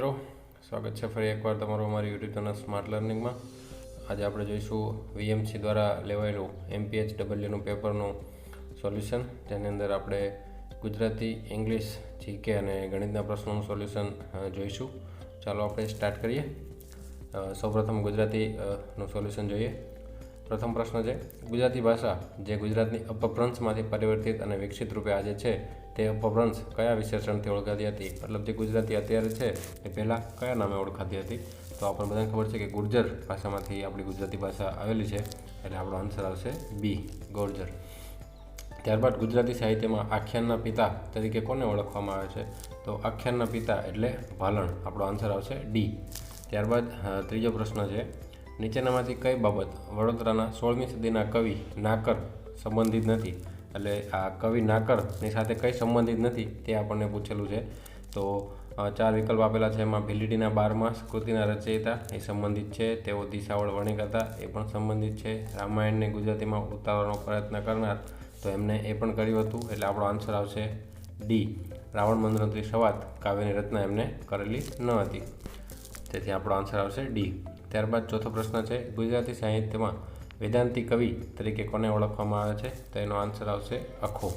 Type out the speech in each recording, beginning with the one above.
મિત્રો, સ્વાગત છે ફરી એકવાર તમારું અમારી યુટ્યુબ ચેનલ સ્માર્ટ લર્નિંગમાં. આજે આપણે જોઈશું વીએમસી દ્વારા લેવાયેલું MPHWનું પેપરનું સોલ્યુશન, જેની અંદર આપણે ગુજરાતી, ઇંગ્લિશ, જીકે અને ગણિતના પ્રશ્નોનું સોલ્યુશન જોઈશું. ચાલો આપણે સ્ટાર્ટ કરીએ. સૌપ્રથમ ગુજરાતીનું સોલ્યુશન જોઈએ. પ્રથમ પ્રશ્ન છે, ગુજરાતી ભાષા જે ગુજરાતની અપભ્રંશમાંથી પરિવર્તિત અને વિકસિત રૂપે આજે છે તે અપભ્રંશ કયા વિશેષણથી ઓળખાતી હતી? મતલબ જે ગુજરાતી અત્યારે છે એ પહેલાં કયા નામે ઓળખાતી હતી? તો આપણને બધાને ખબર છે કે ગુર્જર ભાષામાંથી આપણી ગુજરાતી ભાષા આવેલી છે, એટલે આપણો આન્સર આવશે બી, ગુર્જર. ત્યારબાદ ગુજરાતી સાહિત્યમાં આખ્યાનના પિતા તરીકે કોને ઓળખવામાં આવે છે? તો આખ્યાનના પિતા એટલે ભાલણ. આપણો આન્સર આવશે ડી. ત્યારબાદ ત્રીજો પ્રશ્ન છે, નીચેનામાંથી કઈ બાબત વડોદરાના 16મી સદીના કવિ નાકર સંબંધિત નથી? એટલે આ કવિ નાકરની સાથે કઈ સંબંધિત નથી તે આપણને પૂછેલું છે. તો 4 વિકલ્પ આપેલા છે. એમાં ભીલીડીના 12 કૃતિના રચયિતા એ સંબંધિત છે, તેઓ દિશાવળ વણિક હતા, એ પણ સંબંધિત છે. રામાયણને ગુજરાતીમાં ઉતારવાનો પ્રયત્ન કરનાર, તો એમને એ પણ કર્યું હતું, એટલે આપણો આન્સર આવશે ડી. રાવણ મનોરંજન સંવાદ કાવ્યની રચના એમને કરેલી ન હતી, તેથી આપણો આન્સર આવશે ડી. ત્યારબાદ ચોથો પ્રશ્ન છે, ગુજરાતી સાહિત્યમાં વેદાંતી કવિ તરીકે કોને ઓળખવામાં આવે છે? તો એનો આન્સર આવશે અખો.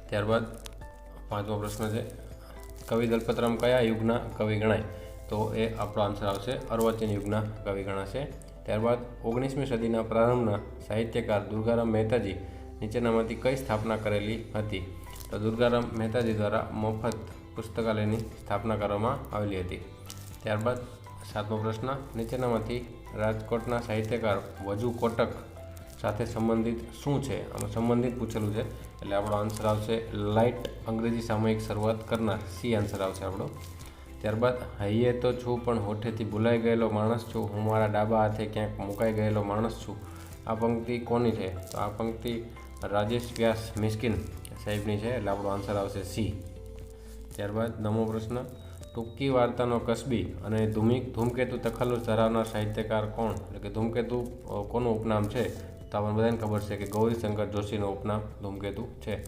ત્યારબાદ પાંચમો પ્રશ્ન છે, કવિ દલપતરામ કયા યુગના કવિ ગણાય? તો એ આપણો આન્સર આવશે અર્વાચીન યુગના કવિ ગણાશે. ત્યારબાદ 19મી સદીના પ્રારંભના સાહિત્યકાર દુર્ગારામ મહેતાજી નીચેનામાંથી કઈ સ્થાપના કરેલી હતી? તો દુર્ગારામ મહેતાજી દ્વારા મફત પુસ્તકાલયની સ્થાપના કરવામાં આવેલી હતી. ત્યારબાદ સાતમો પ્રશ્ન, નીચેનામાંથી રાજકોટના સાહિત્યકાર વજુ કોટક સાથે સંબંધિત શું છે? આમાં સંબંધિત પૂછેલું છે, એટલે આપણો આન્સર આવશે લાઇટ અંગ્રેજી સામયિક શરૂઆત કરનાર, સી આન્સર આવશે આપણો. ત્યારબાદ હૈયે તો છું પણ હોઠેથી ભૂલાઈ ગયેલો માણસ છું, હું મારા ડાબા હાથે ક્યાંક મુકાઈ ગયેલો માણસ છું. આ પંક્તિ કોની છે? તો આ પંક્તિ રાજેશ વ્યાસ મિસ્કિન સાહેબની છે, એટલે આપણો આન્સર આવશે સી. ત્યારબાદ 9મો પ્રશ્ન, ટૂંકી વાર્તાનો કસબી અને ધૂમકેતુ તખલ્લુસ ધરાવનાર સાહિત્યકાર કોણ? એટલે કે ધૂમકેતુ કોનું ઉપનામ છે? તો આપણને બધાને ખબર છે કે ગૌરીશંકર જોશીનું ઉપનામ ધૂમકેતુ છે.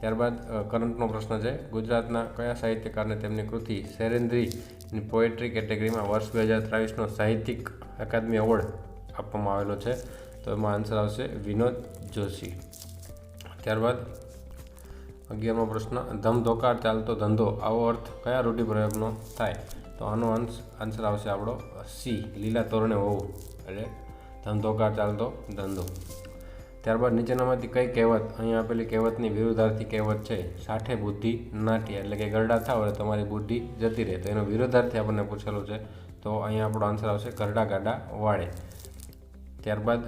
ત્યારબાદ કરંટનો પ્રશ્ન છે, ગુજરાતના કયા સાહિત્યકારને તેમની કૃતિ શેરેન્દ્રીની પોએટ્રી કેટેગરીમાં વર્ષ 2023નો સાહિત્યિક અકાદમી એવોર્ડ આપવામાં આવેલો છે? તો એમાં આન્સર આવશે વિનોદ જોશી. ત્યારબાદ 11મો પ્રશ્ન, ધમધોકાર ચાલતો ધંધો, આવો અર્થ કયા રૂઢિપ્રયોગનો થાય? તો આનો આન્સર આવશે આપણો સી, લીલા તોરણે હોવું, એટલે ધમધોકાર ચાલતો ધંધો. ત્યારબાદ નીચેનામાંથી કઈ કહેવત, અહીં આપેલી કહેવતની વિરુદ્ધાર્થી કહેવત છે? સાઠે બુદ્ધિ નાઠી, એટલે કે ગરડા થાવ એટલે તમારી બુદ્ધિ જતી રહે, તો એનો વિરુદ્ધાર્થી આપણને પૂછેલું છે, તો અહીંયા આપણો આન્સર આવશે ઘરડા ગાડા વાળે. ત્યારબાદ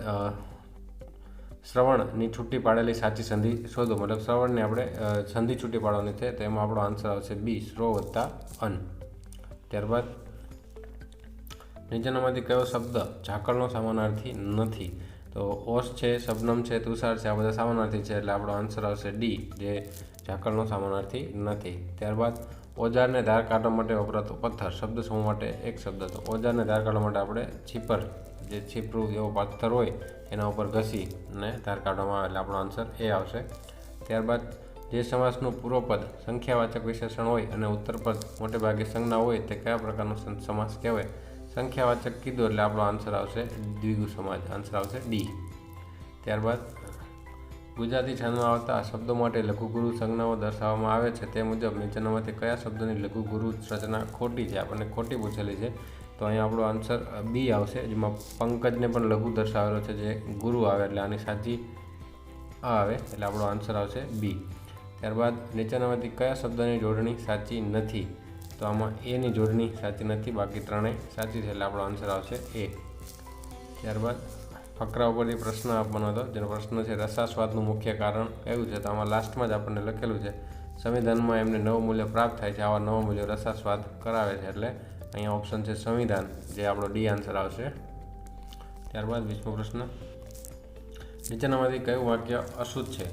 શ્રવણની છૂટી પાડેલી સાચી સંધિ શોધો. મતલબ શ્રવણને આપણે સંધિ છૂટી પાડવાની છે, તો એમાં આપણો આન્સર આવશે બી, શ્રો વત્તા અન. ત્યારબાદ નીચેનામાંથી કયો શબ્દ ઝાકળનો સમાનાર્થી નથી? તો ઓશ છે, શબનમ છે, તુષાર છે, આ બધા સમાનાર્થી છે, એટલે આપણો આન્સર આવશે ડી, જે ઝાકળનો સમાનાર્થી નથી. ત્યારબાદ ઓજારને ધાર કાઢવા માટે વપરાતો પથ્થર, શબ્દ સમૂહ માટે એક શબ્દ. તો ઓજારને ધાર કાઢવા માટે આપણે છીપર, જે છીપરું એવો પથ્થર હોય એના ઉપર ઘસી અને ધાર કાઢવામાં આવે, એટલે આપણો આન્સર એ આવશે. ત્યારબાદ જે સમાસનું પૂર્વપદ સંખ્યાવાચક વિશેષણ હોય અને ઉત્તરપદ મોટે ભાગે સંજ્ઞા હોય તે કયા પ્રકારનો સમાસ કહેવાય? સંખ્યાવાચક કીધું એટલે આપણો આન્સર આવશે દ્વિગુ સમાસ, આન્સર આવશે ડી. ત્યારબાદ ગુજરાતી છંદમાં આવતા શબ્દો માટે લઘુગુરુ સંજ્ઞાઓ દર્શાવવામાં આવે છે, તે મુજબ નીચેનામાંથી કયા શબ્દોની લઘુગુરુ રચના ખોટી છે? આપણને ખોટી પૂછેલી છે, તો અહીંયા આપણો આન્સર બી આવશે, જેમાં પંકજને પણ લઘુ દર્શાવેલો છે, જે ગુરુ આવે, એટલે આની સાચી આ આવે, એટલે આપણો આન્સર આવશે બી. ત્યારબાદ નીચેનામાંથી કયા શબ્દની જોડણી સાચી નથી? તો આમાં એની જોડણી સાચી નથી, બાકી ત્રણેય સાચી છે, એટલે આપણો આન્સર આવશે એ. ત્યારબાદ ફકરા ઉપરથી પ્રશ્ન આપવાનો હતો, જેનો પ્રશ્ન છે રસાસ્વાદનું મુખ્ય કારણ કયું છે? તો આમાં લાસ્ટમાં જ આપણને લખેલું છે સંવિધાનમાં એમને નવું મૂલ્ય પ્રાપ્ત થાય છે, આવા નવા મૂલ્યો રસાસ્વાદ કરાવે છે, એટલે અહીંયા ઓપ્શન છે સંવિધાન, જે આપણો ડી આન્સર આવશે. ત્યારબાદ 20મો પ્રશ્ન, નીચેનામાંથી કયું વાક્ય અશુદ્ધ છે?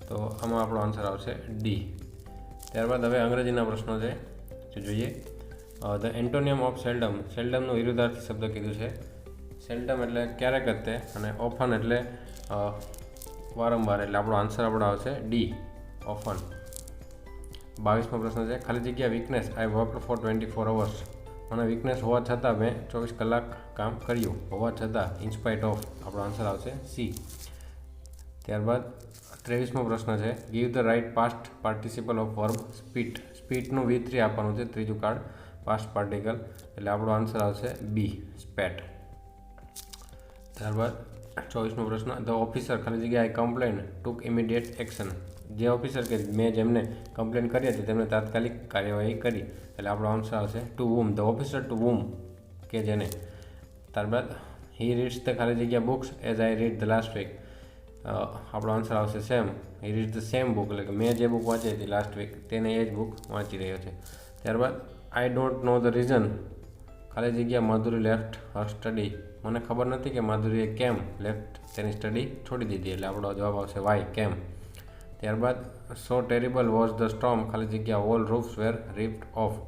તો આમાં આપણો આન્સર આવશે ડી. ત્યારબાદ હવે અંગ્રેજીના પ્રશ્નો છે, જો જોઈએ. ધ એન્ટોનિયમ ઓફ સેલ્ડમ, સેલ્ડમનું વિરુદ્ધાર્થી શબ્દ કીધું છે. સેલ્ડમ એટલે ક્યારેક જ તે, અને ઓફન એટલે વારંવાર, એટલે આપણો આન્સર આવશે ડી, ઓફન. 22મો પ્રશ્ન છે, ખાલી જગ્યા weakness, I worked for 24 hours. મને વીકનેસ હોવા છતાં મેં 24 કલાક કામ કર્યું. હોવા છતાં, ઇન્સ્પાઇટ ઓફ, આપણો આન્સર આવશે સી. ત્યારબાદ 23મો પ્રશ્ન છે, give the right past participle of verb spit. સ્પીટનું V3 આપવાનું છે, ત્રીજું કાર્ડ પાસ્ટ પાર્ટિકલ, એટલે આપણો આન્સર આવશે બી, સ્પેટ. ત્યારબાદ 24મો પ્રશ્ન, ધ ઓફિસર ખાલી જગ્યા આઈ કમ્પ્લેન ટુક ઇમિડિયેટ એક્શન. જે ઓફિસર કે મેં જેમને કમ્પ્લેન કરી હતી તેમને તાત્કાલિક કાર્યવાહી કરી, એટલે આપણો આન્સર આવશે to whom, the officer to whom, કે જેને. ત્યારબાદ હી રીડ્સ ધ ખાલી જગ્યા books as I read the last week. આપણો આન્સર આવશે same, he read the same book, એટલે કે મેં જે બુક વાંચી હતી લાસ્ટ વીક તેને એ જ બુક વાંચી રહ્યો છે. ત્યારબાદ I don't know the reason ખાલી જગ્યા માધુરી લેફ્ટ હર સ્ટડી. મને ખબર નથી કે માધુરીએ કેમ લેફ્ટ તેની સ્ટડી છોડી દીધી, એટલે આપણો જવાબ આવશે વાય, કેમ. ત્યારબાદ સો ટેરિબલ વોઝ ધ સ્ટોર્મ ખાલી જગ્યા ઓલ રૂફ્સ વેર રિપ્ડ ઓફ.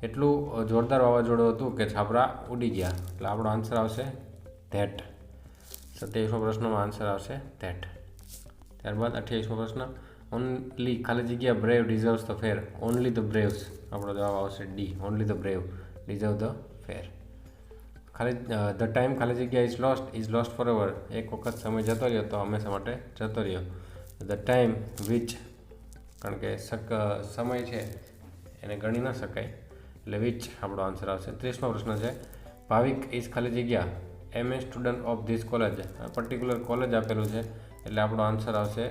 એટલું જોરદાર વાવાઝોડું હતું કે છાપરા ઉડી ગયા, એટલે આપણો આન્સર આવશે ધેટ. 27મો પ્રશ્નમાં આન્સર આવશે ધેટ. ત્યારબાદ 28મો પ્રશ્ન, ઓનલી ખાલી જગ્યા brave deserves the fair. Only the braves, આપણો જવાબ આવશે D, only the brave deserve the fair. ખાલી ધ ટાઈમ ખાલી જગ્યા ઇઝ લોસ્ટ ફોર એવર. એક વખત સમય જતો રહ્યો તો હંમેશા માટે જતો રહ્યો. ધ ટાઈમ વિચ, કારણ કે સમય છે એને ગણી ન શકાય, એટલે વિચ આપણો આન્સર આવશે. 30મો પ્રશ્ન છે, ભાવિક ઇઝ ખાલી જગ્યા am a student of this college. Particular college આપેલું છે, એટલે આપણો આન્સર આવશે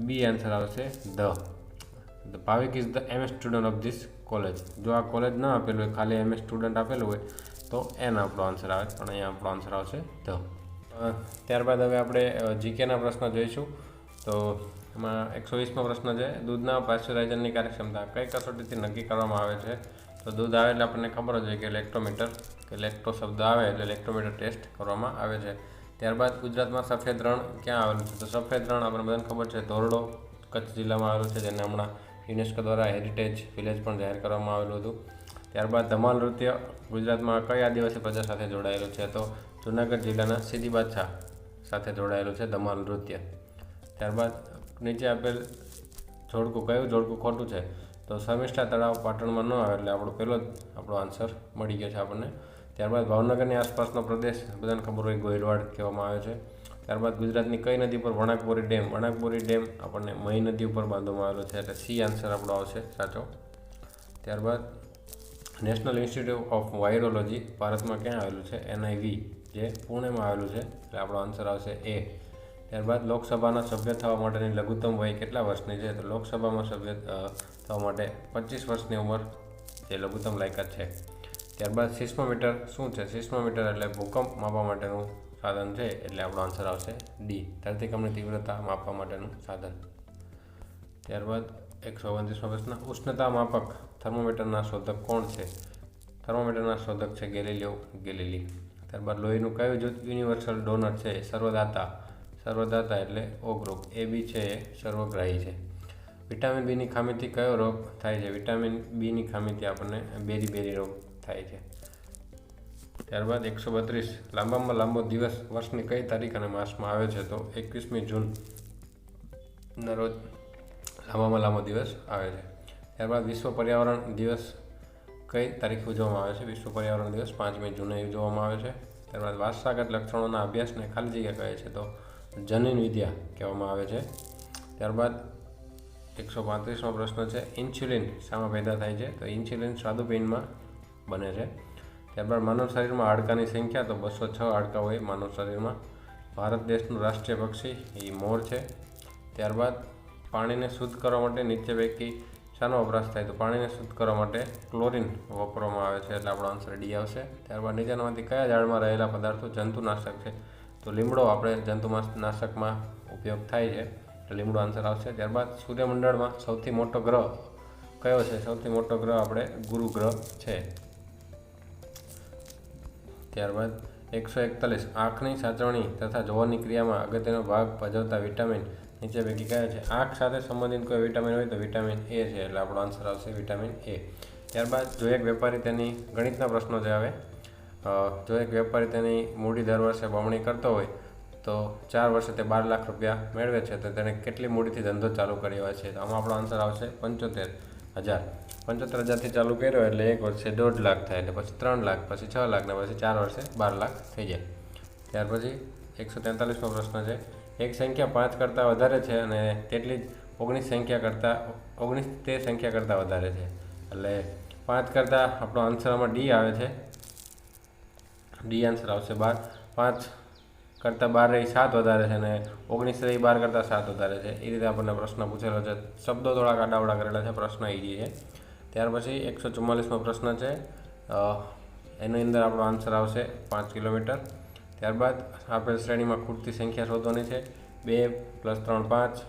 બી, આન્સર આવશે the Bhavik is the am a student of this college. જો આ કોલેજ ન આપેલું હોય, ખાલી એમ એ સ્ટુડન્ટ આપેલું હોય તો એન આપણો આન્સર આવે, પણ અહીંયા આપણો આન્સર આવશે ધ. ત્યારબાદ હવે આપણે જીકેના પ્રશ્ન જોઈશું. તો એમાં 120મો પ્રશ્ન છે, દૂધના પાશ્ચરાઇઝરની કાર્યક્ષમતા કઈ કસોટીથી નક્કી કરવામાં આવે છે. તો દૂધ આવે એટલે આપણને ખબર જ હોય કે લેક્ટોમીટર, કે લેક્ટો શબ્દ આવે એટલે લેક્ટોમીટર ટેસ્ટ કરવામાં આવે છે. ત્યારબાદ ગુજરાતમાં સફેદ રણ ક્યાં આવેલું છે. તો સફેદ રણ આપણને બધાને ખબર છે, ધોરડો કચ્છ જિલ્લામાં આવેલું છે, જેને હમણાં યુનેસ્કો દ્વારા હેરિટેજ વિલેજ પણ જાહેર કરવામાં આવેલું હતું. ત્યારબાદ ધમાલ નૃત્ય ગુજરાતમાં કઈ આદિવાસી પ્રજા સાથે જોડાયેલું છે. તો જૂનાગઢ જિલ્લાના સીધી બાદશાહ સાથે જોડાયેલું છે ધમાલ નૃત્ય. ત્યારબાદ નીચે આપેલ જોડકું કયું જોડકું ખોટું છે. તો શર્મિષ્ઠા તળાવ પાટણમાં ન આવે, એટલે આપણો આન્સર મળી ગયો છે આપણને. ત્યારબાદ ભાવનગરની આસપાસનો પ્રદેશ બધાને ખબર હોય ગોહિલવાડ કહેવામાં આવે છે. ત્યારબાદ ગુજરાતની કઈ નદી પર વણાકબોરી ડેમ. વણાકબોરી ડેમ આપણને મહી નદી ઉપર બાંધવામાં આવેલો છે, એટલે સી આન્સર આપણો આવશે સાચો. ત્યારબાદ નેશનલ ઇન્સ્ટિટ્યૂટ ઓફ વાયરોલોજી ભારતમાં ક્યાં આવેલું છે. NIV, જે પુણેમાં આવેલું છે, એટલે આપણો આન્સર આવશે એ. ત્યારબાદ લોકસભાના સભ્ય થવા માટેની લઘુત્તમ વય કેટલા વર્ષની છે. તો લોકસભામાં સભ્ય થવા માટે 25 વર્ષની ઉંમર જે લઘુત્તમ લાયકાત છે. ત્યારબાદ સિસ્મોમીટર શું છે. સિસ્મોમીટર એટલે ભૂકંપ માપવા માટેનું સાધન છે, એટલે આપણો આન્સર આવશે ડી, ધરતીકંપની તીવ્રતા માપવા માટેનું સાધન. ત્યારબાદ 129મો પ્રશ્ન, ઉષ્ણતા માપક થર્મોમીટરના શોધક કોણ છે. થર્મોમીટરના શોધક છે ગેલિલિયો ગેલિલી. ત્યારબાદ લોહીનું કયું જૂથ યુનિવર્સલ ડોનર છે. સર્વદાતા. સર્વદાતા એટલે O ગ્રુપ. AB છે એ સર્વગ્રાહી છે. વિટામિન બીની ખામીથી કયો રોગ થાય છે. વિટામિન બીની ખામીથી આપણને બેરી રોગ થાય છે. ત્યારબાદ 132, લાંબામાં લાંબો દિવસ વર્ષની કઈ તારીખ અને માસમાં આવે છે. તો 21મી જૂનના રોજ લાંબામાં લાંબો દિવસ આવે છે. ત્યારબાદ વિશ્વ પર્યાવરણ દિવસ કઈ તારીખે ઉજવવામાં આવે છે. વિશ્વ પર્યાવરણ દિવસ 5મી જૂને ઉજવવામાં આવે છે. ત્યારબાદ વારસાગત લક્ષણોના અભ્યાસને ખાલી જગ્યા કહે છે. તો જનીન વિદ્યા કહેવામાં આવે છે. ત્યારબાદ 135મો પ્રશ્ન છે, ઇન્સ્યુલિન શામાં પેદા થાય છે. તો ઇન્સ્યુલિન સ્વાદુપિંડમાં બને છે. ત્યારબાદ માનવ શરીરમાં હાડકાની સંખ્યા. તો 206 હાડકા હોય માનવ શરીરમાં. ભારત દેશનું રાષ્ટ્રીય પક્ષી એ મોર છે. ત્યારબાદ પાણીને શુદ્ધ કરવા માટે નીચે પૈકી શાનો વપરાશ થાય. તો પાણીને શુદ્ધ કરવા માટે ક્લોરીન વાપરવામાં આવે છે, એટલે આપણો આન્સર ડી આવશે. ત્યારબાદ નીચેનામાંથી કયા ઝાડમાં રહેલા પદાર્થો જંતુનાશક છે. તો લીમડો આપણે જંતુનાશકમાં ઉપયોગ થાય છે, એટલે લીમડો આન્સર આવશે. ત્યારબાદ સૂર્યમંડળમાં સૌથી મોટો ગ્રહ કયો છે. સૌથી મોટો ગ્રહ આપણે ગુરુ ગ્રહ છે. ત્યારબાદ 141, આંખની સાચવણી તથા જોવાની ક્રિયામાં અગત્યનો ભાગ ભજવતા વિટામિન નીચે પૈકી કયા છે. આંખ સાથે સંબંધિત કોઈ વિટામિન હોય તો વિટામિન એ છે, એટલે આપણો આન્સર આવશે વિટામિન એ. ત્યારબાદ જો એક વેપારી તેની ગણિતના પ્રશ્નો જે આવે, જો એક વેપારી તેની મૂડી દર વર્ષે બમણી કરતો હોય તો 4 વર્ષે તે 12 લાખ રૂપિયા મેળવે છે, તો તેને કેટલી મૂડીથી ધંધો ચાલુ કર્યો છે? તો આમાં આપણો આન્સર આવશે 75,000. 75,000થી ચાલુ કર્યો એટલે 1 વર્ષે 1.5 લાખ થાય, એટલે પછી 3 લાખ, પછી 6 લાખ, ને પછી 4 વર્ષે 12 લાખ થઈ જાય. ત્યાર પછી 143મો પ્રશ્ન છે, એક સંખ્યા 5 કરતાં વધારે છે અને તેટલી જ 19 તે સંખ્યા કરતાં વધારે છે. એટલે 5 કરતાં આપણો આન્સર આમાં ડી આવે છે. ડી આન્સર આવશે 12. 5 કરતાં 12 7 વધારે છે અને 19 12 કરતાં 7 વધારે છે. એ રીતે આપણને પ્રશ્ન પૂછેલો છે. શબ્દો થોડાક આડાવડા કરેલા છે, પ્રશ્ન ઈજી છે. ત્યાર પછી 144મો પ્રશ્ન છે, એની અંદર આપણો આન્સર આવશે 5 કિલોમીટર. ત્યારબાદ આપેલ શ્રેણીમાં ખૂટતી સંખ્યા શોધવાની છે. 2 + 3 5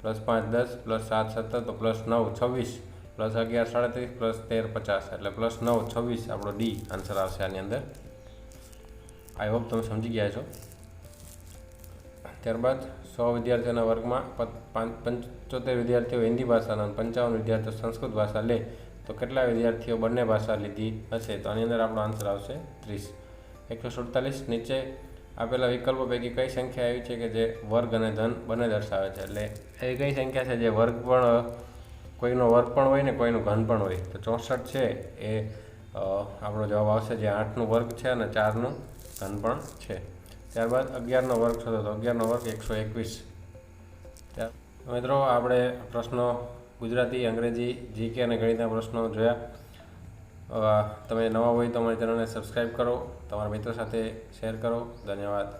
+ 5 10 + 7 17, તો +9 26 +11 37 +13 50, એટલે +9 26 આપણો ડી આન્સર આવશે આની અંદર. આઈ હોપ તમે સમજી ગયા છો. ત્યારબાદ 100 વિદ્યાર્થીઓના વર્ગમાં 75 વિદ્યાર્થીઓ હિન્દી ભાષાના અને 55 વિદ્યાર્થીઓ સંસ્કૃત ભાષા લે તો કેટલા વિદ્યાર્થીઓ બંને ભાષા લીધી હશે? તો આની અંદર આપણો આન્સર આવશે 30. 147 નીચે આપેલા વિકલ્પો પૈકી કઈ સંખ્યા એવી છે કે જે વર્ગ અને ધન બંને દર્શાવે છે? એટલે એ કઈ સંખ્યા છે જે વર્ગ પણ, કોઈનો વર્ગ પણ હોય ને કોઈનું ઘન પણ હોય? તો 64 છે એ આપણો જવાબ આવશે, જે 8નું વર્ગ છે અને 4નું ઘન પણ છે. ત્યારબાદ 11નો વર્ગ શોધો, તો 11નો વર્ગ 121. મિત્રો આપણે પ્રશ્નો ગુજરાતી, અંગ્રેજી, જીકે અને ગણિતના પ્રશ્નો જોયા. તમે નવા હોય તો અમારી ચેનલને સબસ્ક્રાઈબ કરો, તમારા મિત્રો સાથે શેર કરો. ધન્યવાદ.